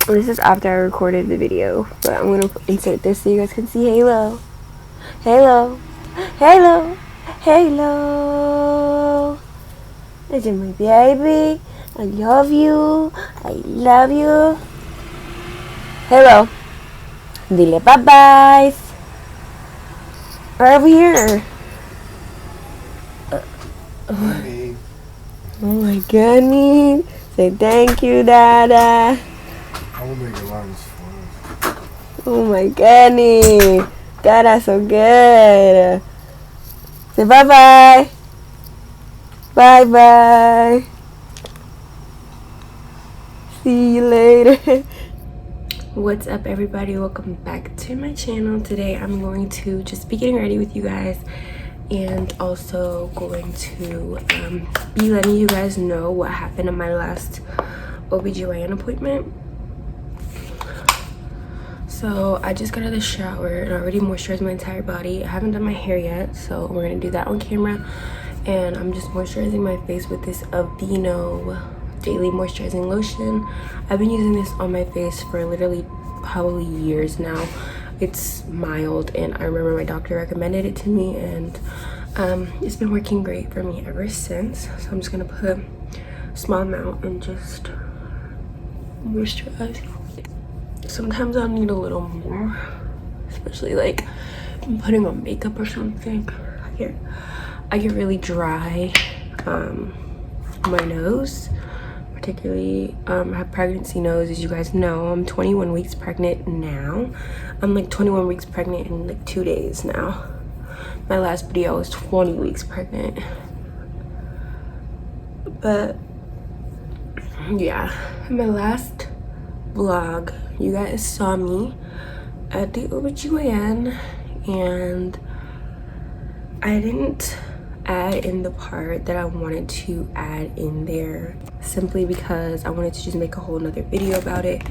This is after I recorded the video, but I'm gonna insert this so you guys can see Halo. Halo. Halo. Halo. This is my baby. I love you. I love you. Halo. Dile bye-byes. Right over here. Oh my goodness. Say thank you, Dada. I will make a lunch for us. Oh my goodness. Dada's so good. Say bye-bye. Bye-bye. See you later. What's up, everybody? Welcome back to my channel. Today I'm going to just be getting ready with you guys and also going to be letting you guys know what happened at my last OBGYN appointment. So I just got out of the shower and already moisturized my entire body. I haven't done my hair yet, so we're gonna do that on camera. And I'm just moisturizing my face with this Aveeno daily moisturizing lotion. I've been using this on my face for literally probably years now. It's mild, and I remember my doctor recommended it to me, and it's been working great for me ever since. So I'm just gonna put a small amount and just moisturize. Sometimes I'll need a little more, especially like if I'm putting on makeup or something. I get really dry on my nose, particularly I have pregnancy nose, as you guys know. I'm 21 weeks pregnant now. I'm like 21 weeks pregnant in like 2 days now. My last video I was 20 weeks pregnant. But yeah, in my last vlog you guys saw me at the OBGYN, and I didn't add in the part that I wanted to add in there simply because I wanted to just make a whole nother video about it.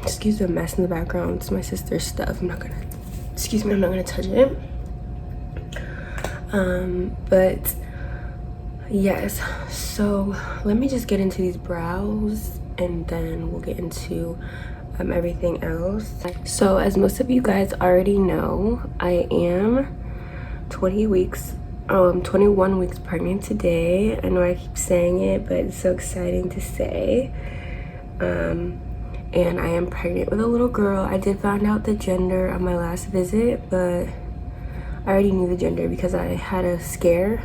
Excuse the mess in the background. It's my sister's stuff. I'm not gonna touch it. But yes, so let me just get into these brows and then we'll get into everything else. So as most of you guys already know, I am 21 weeks pregnant today. I know I keep saying it, but it's so exciting to say. And I am pregnant with a little girl. I did find out the gender on my last visit, but I already knew the gender because I had a scare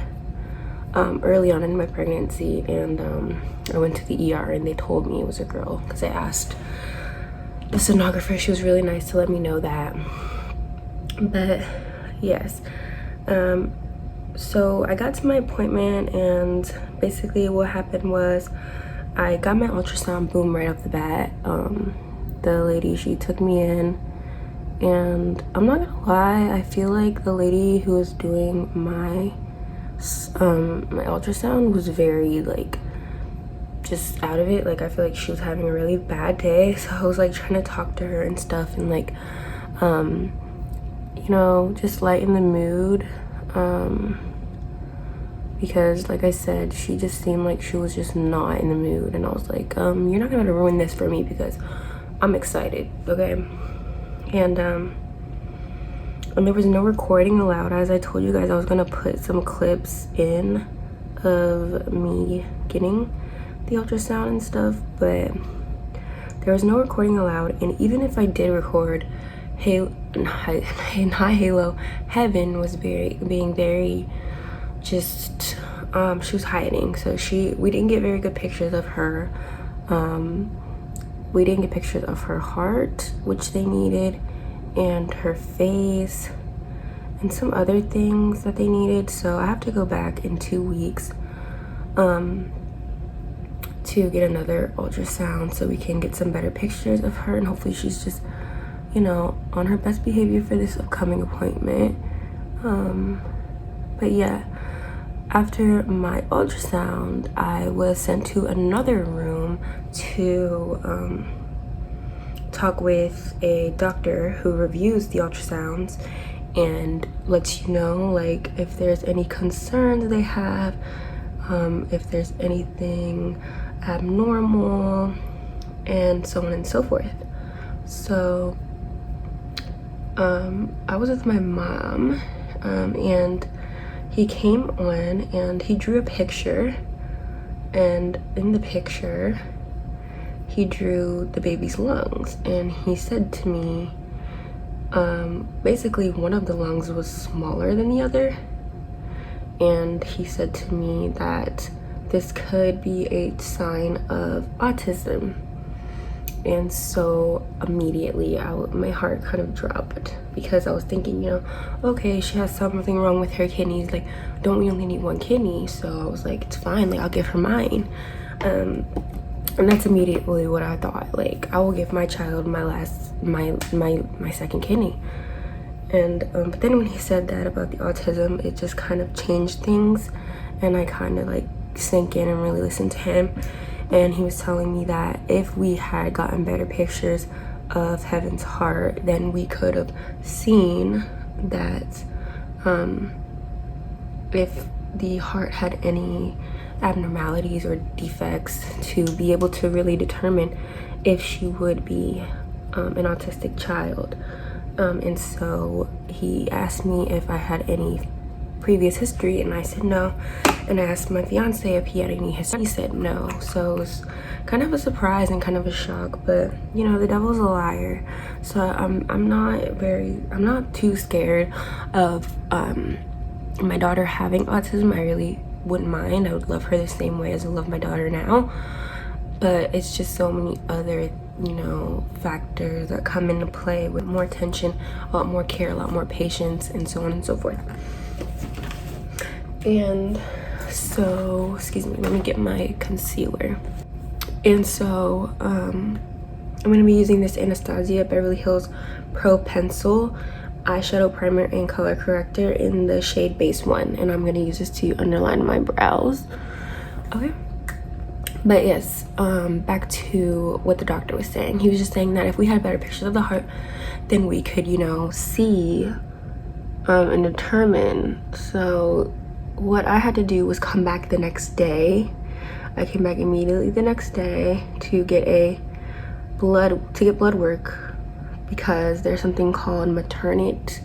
early on in my pregnancy, and I went to the ER and they told me it was a girl because I asked the sonographer. She was really nice to let me know that. But yes, so I got to my appointment, and basically what happened was I got my ultrasound, boom, right off the bat. The lady, she took me in, and I'm not gonna lie, I feel like the lady who was doing my ultrasound was very like just out of it. Like I feel like she was having a really bad day, so I was like trying to talk to her and stuff and like you know, just lighten the mood, because like I said, she just seemed like she was just not in the mood, and I was like, you're not gonna ruin this for me because I'm excited, okay? And there was no recording allowed. As I told you guys, I was gonna put some clips in of me getting the ultrasound and stuff, but there was no recording allowed. And even if I did record, Halo Heaven was being very just she was hiding, so we didn't get very good pictures of her. We didn't get pictures of her heart, which they needed, and her face and some other things that they needed. So I have to go back in 2 weeks to get another ultrasound so we can get some better pictures of her, and hopefully she's just, you know, on her best behavior for this upcoming appointment. But yeah, after my ultrasound, I was sent to another room to talk with a doctor who reviews the ultrasounds and lets you know like if there's any concerns they have, if there's anything abnormal, and so on and so forth. So I was with my mom, and he came on and he drew a picture, and in the picture he drew the baby's lungs, and he said to me, basically one of the lungs was smaller than the other, and he said to me that this could be a sign of autism. And so immediately my heart kind of dropped, because I was thinking, you know, okay, she has something wrong with her kidneys, like, don't we only need one kidney? So I was like, it's fine, like, I'll give her mine. And that's immediately what I thought, like, I will give my child my second kidney. And but then when he said that about the autism, it just kind of changed things, and I kind of like sank in and really listened to him. And he was telling me that if we had gotten better pictures of Heaven's heart, then we could have seen that if the heart had any abnormalities or defects, to be able to really determine if she would be an autistic child. And so he asked me if I had any previous history, and I said no. And I asked my fiance if he had any history. He said no. So it was kind of a surprise and kind of a shock, but you know, the devil's a liar. So I'm not too scared of my daughter having autism. I really wouldn't mind. I would love her the same way as I love my daughter now, but it's just so many other, you know, factors that come into play, with more attention, a lot more care, a lot more patience, and so on and so forth. And so, excuse me, let me get my concealer. And so I'm gonna be using this Anastasia Beverly Hills Pro Pencil eyeshadow primer and color corrector in the shade Base 1, and I'm gonna use this to underline my brows. Okay, but yes, back to what the doctor was saying. He was just saying that if we had better pictures of the heart, then we could, you know, see and determine. So what I had to do was come back the next day. I came back immediately the next day to get blood work, because there's something called maternate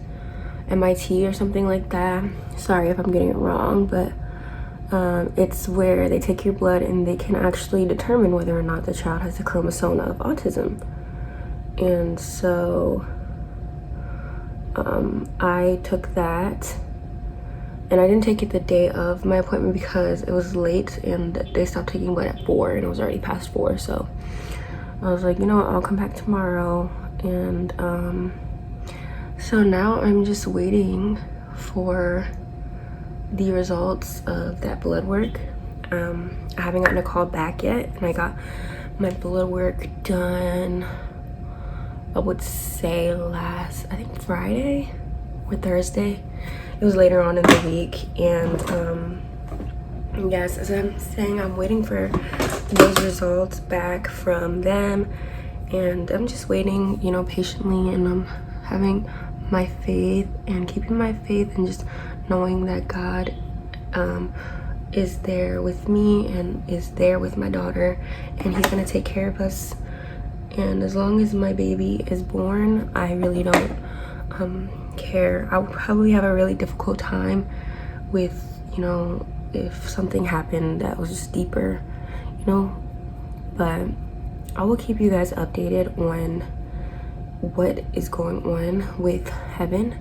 MIT or something like that. Sorry if I'm getting it wrong, but it's where they take your blood and they can actually determine whether or not the child has a chromosome of autism. And so I took that, and I didn't take it the day of my appointment because it was late and they stopped taking blood at 4 and it was already past 4. So I was like, you know what, I'll come back tomorrow. And so now I'm just waiting for the results of that blood work. I haven't gotten a call back yet, and I got my blood work done, I would say I think Friday or Thursday. It was later on in the week. And yes, as I'm saying, I'm waiting for those results back from them, and I'm just waiting, you know, patiently, and I'm having my faith and keeping my faith, and just knowing that God is there with me and is there with my daughter, and he's gonna take care of us. And as long as my baby is born, I really don't care. I'll probably have a really difficult time with, you know, if something happened that was just deeper, you know, but I will keep you guys updated on what is going on with Heaven.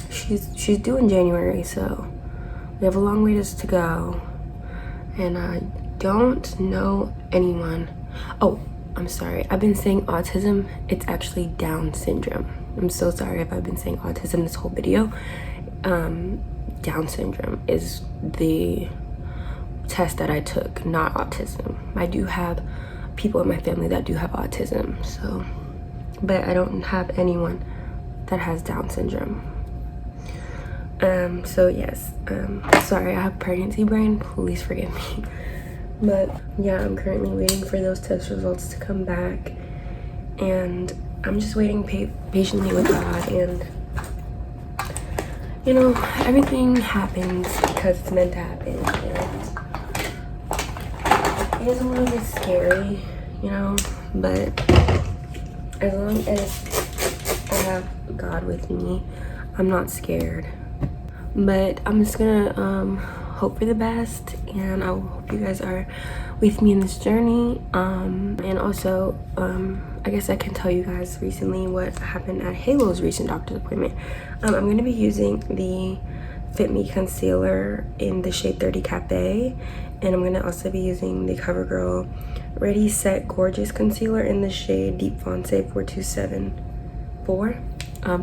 She's due in January, so we have a long ways to go, and I don't know anyone. Oh, I'm sorry, I've been saying autism. It's actually Down syndrome. I'm so sorry if I've been saying autism this whole video. Down syndrome is the test that I took, not autism. I do have people in my family that do have autism, so, but I don't have anyone that has Down syndrome. So yes, sorry, I have pregnancy brain, please forgive me. But yeah, I'm currently waiting for those test results to come back, and I'm just waiting patiently with God. And you know, everything happens because it's meant to happen. And It is a little bit scary, you know, but as long as I have God with me, I'm not scared. But I'm just gonna hope for the best, and I hope you guys are with me in this journey. And also, I guess I can tell you guys recently what happened at Halo's recent doctor's appointment. I'm gonna be using the Fit Me concealer in the shade 30 Cafe, and I'm gonna also be using the CoverGirl Ready Set Gorgeous concealer in the shade Deep Fonce 4274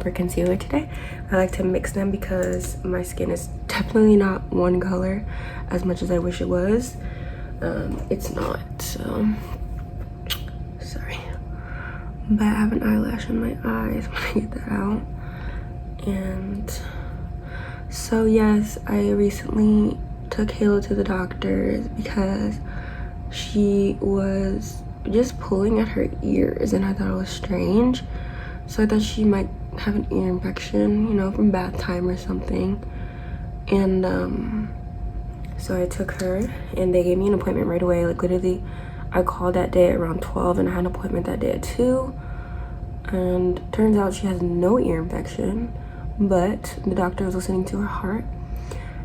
for concealer today. I like to mix them because my skin is definitely not one color as much as I wish it was. It's not, so sorry. But I have an eyelash on my eyes when I get that out. And so yes, I recently took Halo to the doctor's because she was just pulling at her ears, and I thought it was strange. So I thought she might have an ear infection, you know, from bath time or something. And so I took her, and they gave me an appointment right away. Like literally, I called that day at around 12, and I had an appointment that day at 2. And turns out she has no ear infection, but the doctor was listening to her heart,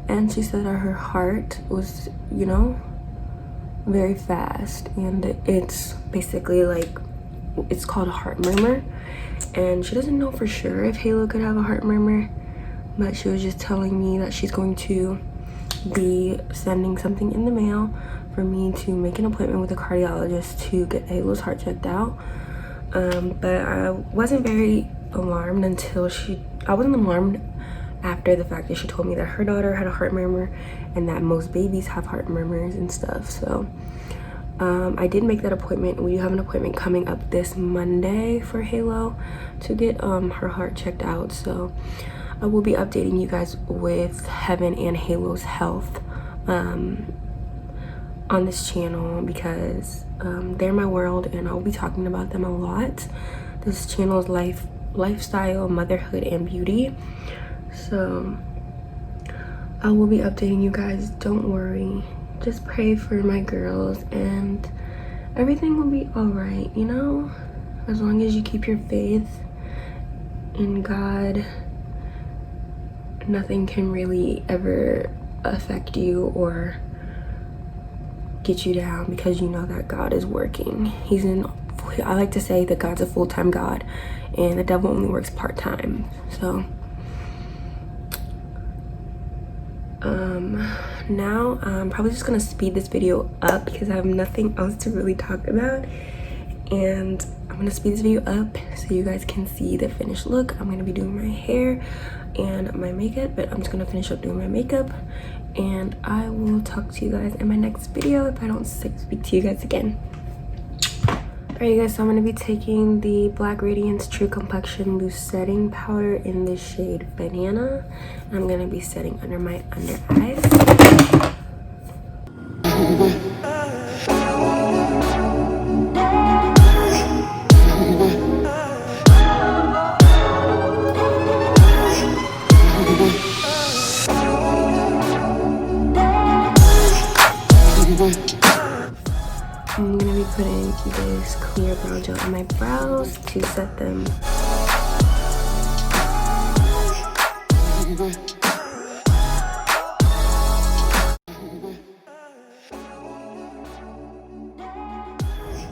and she said that her heart was, you know, very fast, and it's basically like, it's called a heart murmur. And she doesn't know for sure if Halo could have a heart murmur, but she was just telling me that she's going to be sending something in the mail for me to make an appointment with a cardiologist to get Halo's heart checked out. But I wasn't very alarmed until I wasn't alarmed after the fact that she told me that her daughter had a heart murmur and that most babies have heart murmurs and stuff. So I did make that appointment. We have an appointment coming up this Monday for Halo to get her heart checked out. So I will be updating you guys with Heaven and Halo's health on this channel, because they're my world and I'll be talking about them a lot. This channel is lifestyle, motherhood, and beauty. So I will be updating you guys. Don't worry. Just pray for my girls and everything will be all right, you know? As long as you keep your faith in God, nothing can really ever affect you or get you down, because you know that God is working. I like to say that God's a full-time God and the devil only works part-time. So now I'm probably just gonna speed this video up because I have nothing else to really talk about, and I'm gonna speed this video up so you guys can see the finished look. I'm gonna be doing my hair and my makeup, but I'm just gonna finish up doing my makeup, and I will talk to you guys in my next video if I don't speak to you guys again. Alright you guys, so I'm going to be taking the Black Radiance True Complexion Loose Setting Powder in the shade Banana. And I'm going to be setting under my under eyes. I'm going to be putting this clear brow gel on my brows to set them.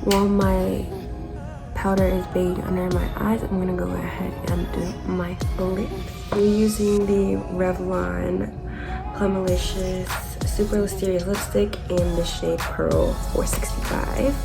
While my powder is baking under my eyes, I'm going to go ahead and do my lips. I'm using the Revlon Plumalicious Super Mysterious Lipstick in the shade Pearl 465.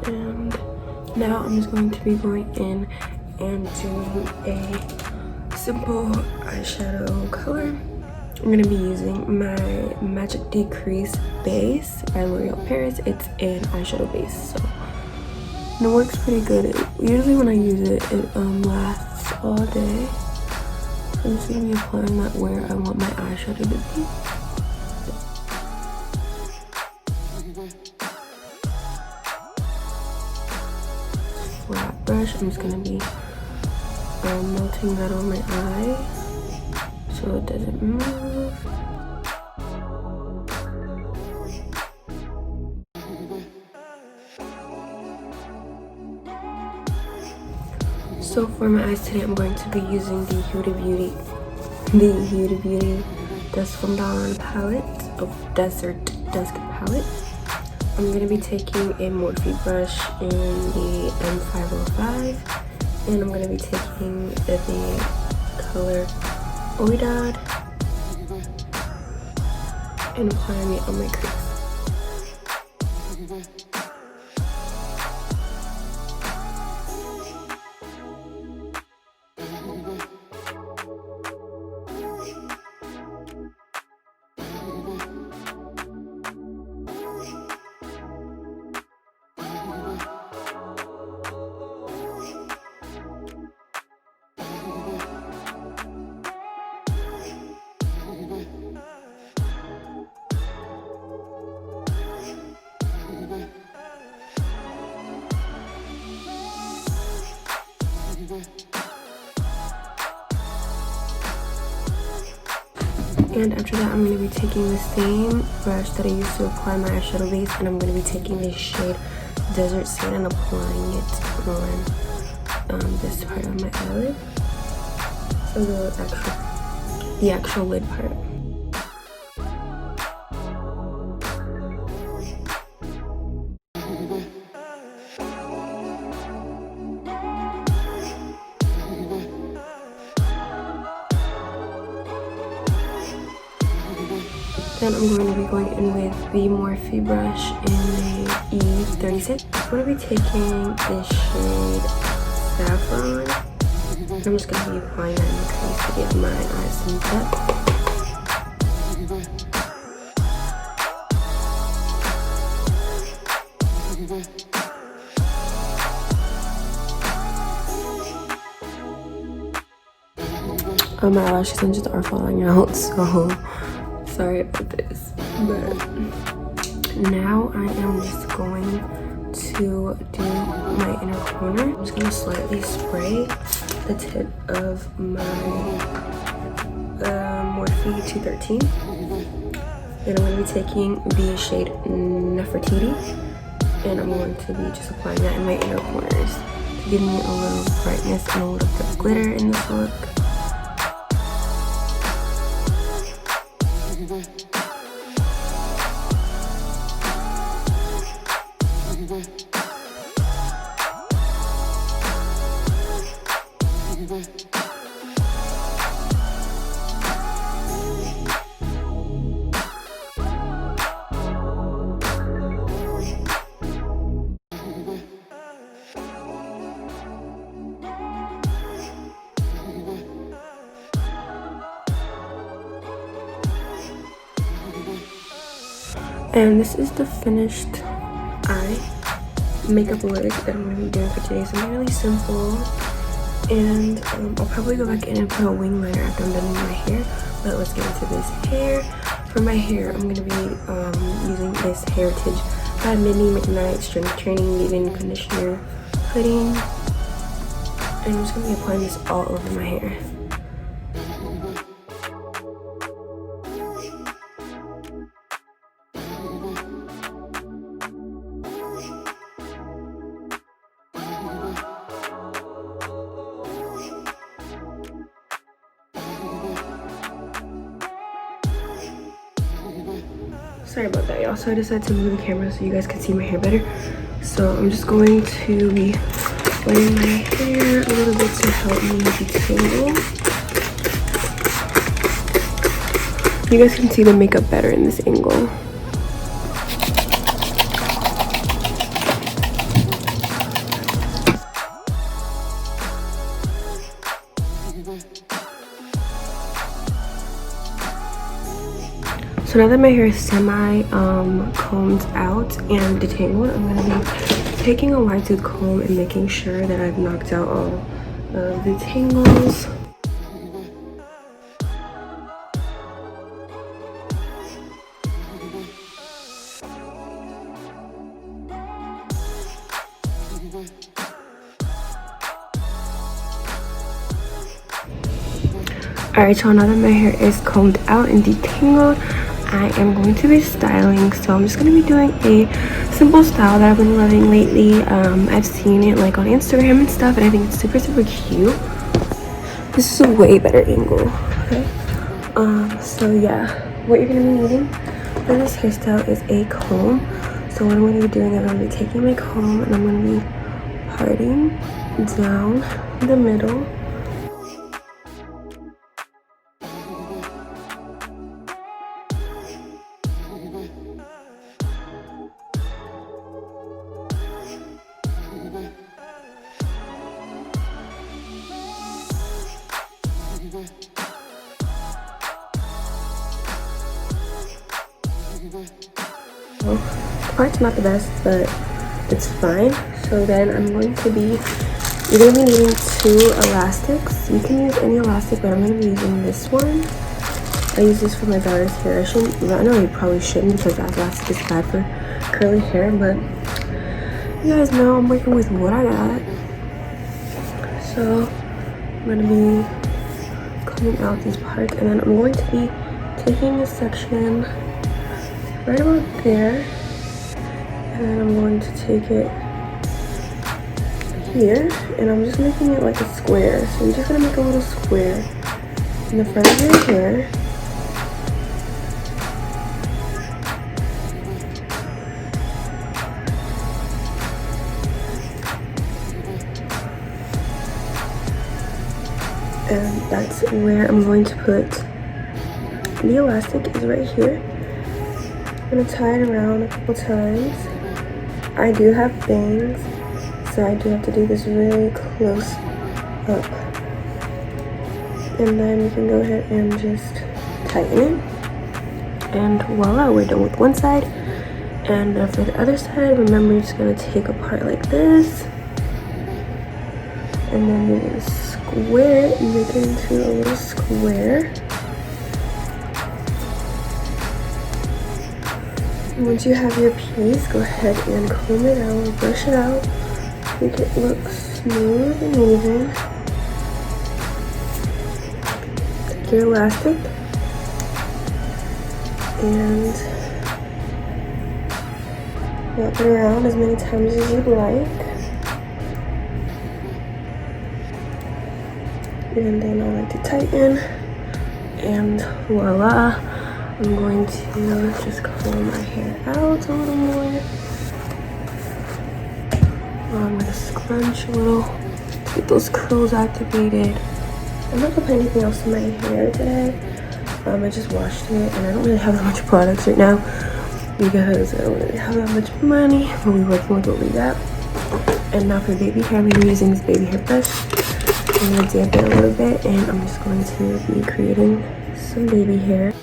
And now I'm just going to be going in and doing a simple eyeshadow color. I'm going to be using my Magic Decrease base by L'Oreal Paris. It's an eyeshadow base, so And it works pretty good. Usually when I use it, it lasts all day. So I'm just gonna be applying that where I want my eyeshadow to be. Flat brush, I'm just gonna be melting that on my eye so it doesn't move. So for my eyes today, I'm going to be using the Huda Beauty Dusk from Dawn palette of Desert Dusk palette. I'm going to be taking a Morphe brush in the M505, and I'm going to be taking the color Oidad and applying it on my crease. And after that, I'm going to be taking the same brush that I used to apply my eyeshadow base, and I'm going to be taking this shade Desert Sand and applying it on this part of my eyelid. So the actual lid part. Then I'm going to be going in with the Morphe brush in the E36. I'm going to be taking this shade Saffron. I'm just going to be applying that in the crease to get my eyes some depth. My eyelashes just are falling out, so sorry about this. But now I am just going to do my inner corner. I'm just gonna slightly spray the tip of my Morphe 213. And I'm gonna be taking the shade Nefertiti, and I'm going to be just applying that in my inner corners to give me a little brightness and a little bit of glitter in this look. And this is the finished eye makeup look that I'm going to be doing for today. So really simple, and I'll probably go back in and put a wing liner after I'm done with my hair. But let's get into this hair. For my hair, I'm going to be using this Heritage by Minnie McKnight Strength Training Leave-In Conditioner Pudding. And I'm just going to be applying this all over my hair. Sorry about that, y'all. So I decided to move the camera so you guys can see my hair better. So I'm just going to be wetting my hair a little bit to help me detangle. You guys can see the makeup better in this angle. So now that my hair is semi combed out and detangled, I'm going to be taking a wide tooth comb and making sure that I've knocked out all of the tangles. Alright, so now that my hair is combed out and detangled, I am going to be styling. So I'm just going to be doing a simple style that I've been loving lately. I've seen it like on Instagram and stuff, and I think it's super cute. This is a way better angle. Okay. So yeah, what you're going to be needing for this hairstyle is a comb. So what I'm going to be doing is I'm going to be taking my comb and I'm going to be parting down the middle. The part's not the best, but it's fine. So then I'm going to be, you're going to be needing 2 elastics. You can use any elastic, but I'm going to be using this one. I use this for my daughter's hair. I know you probably shouldn't because that elastic is bad for curly hair, but you guys know I'm working with what I got. So I'm going to be cutting out these parts, and then I'm going to be taking this section right about there, and then I'm going to take it here, and I'm just making it like a square. So you're just gonna make a little square in the front of your hair. And that's where I'm going to put the elastic, is right here. I'm gonna tie it around a couple times. I do have bangs, so I do have to do this really close up. And then you can go ahead and just tighten it. And voila, we're done with one side. And for the other side, remember you're just gonna take a part like this. And then you're gonna square it and make it into a little square. Once you have your piece, go ahead and comb it out, brush it out, make it look smooth and even. Take your elastic and wrap it around as many times as you'd like. And then I like to tighten, and voila. I'm going to just comb my hair out a little more. I'm going to scrunch a little to get those curls activated. I'm not going to put anything else in my hair today. I just washed it, and I don't really have that much products right now because I don't really have that much money, but we're working with what we got. And now for baby hair, I'm using this baby hair brush. I'm going to damp it a little bit, and I'm just going to be creating some baby hair.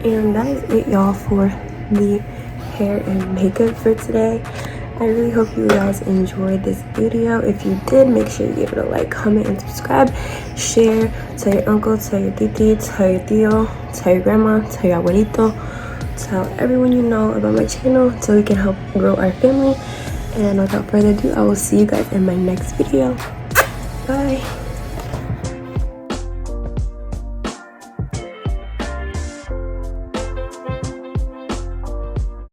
And that is it, y'all, for the hair and makeup for today. I really hope you guys enjoyed this video. If you did, make sure you give it a like, comment, and subscribe. Share, tell your uncle, tell your titi, tell your tío, tell your grandma, tell your abuelito, tell everyone you know about my channel so we can help grow our family. And without further ado, I will see you guys in my next video. Bye.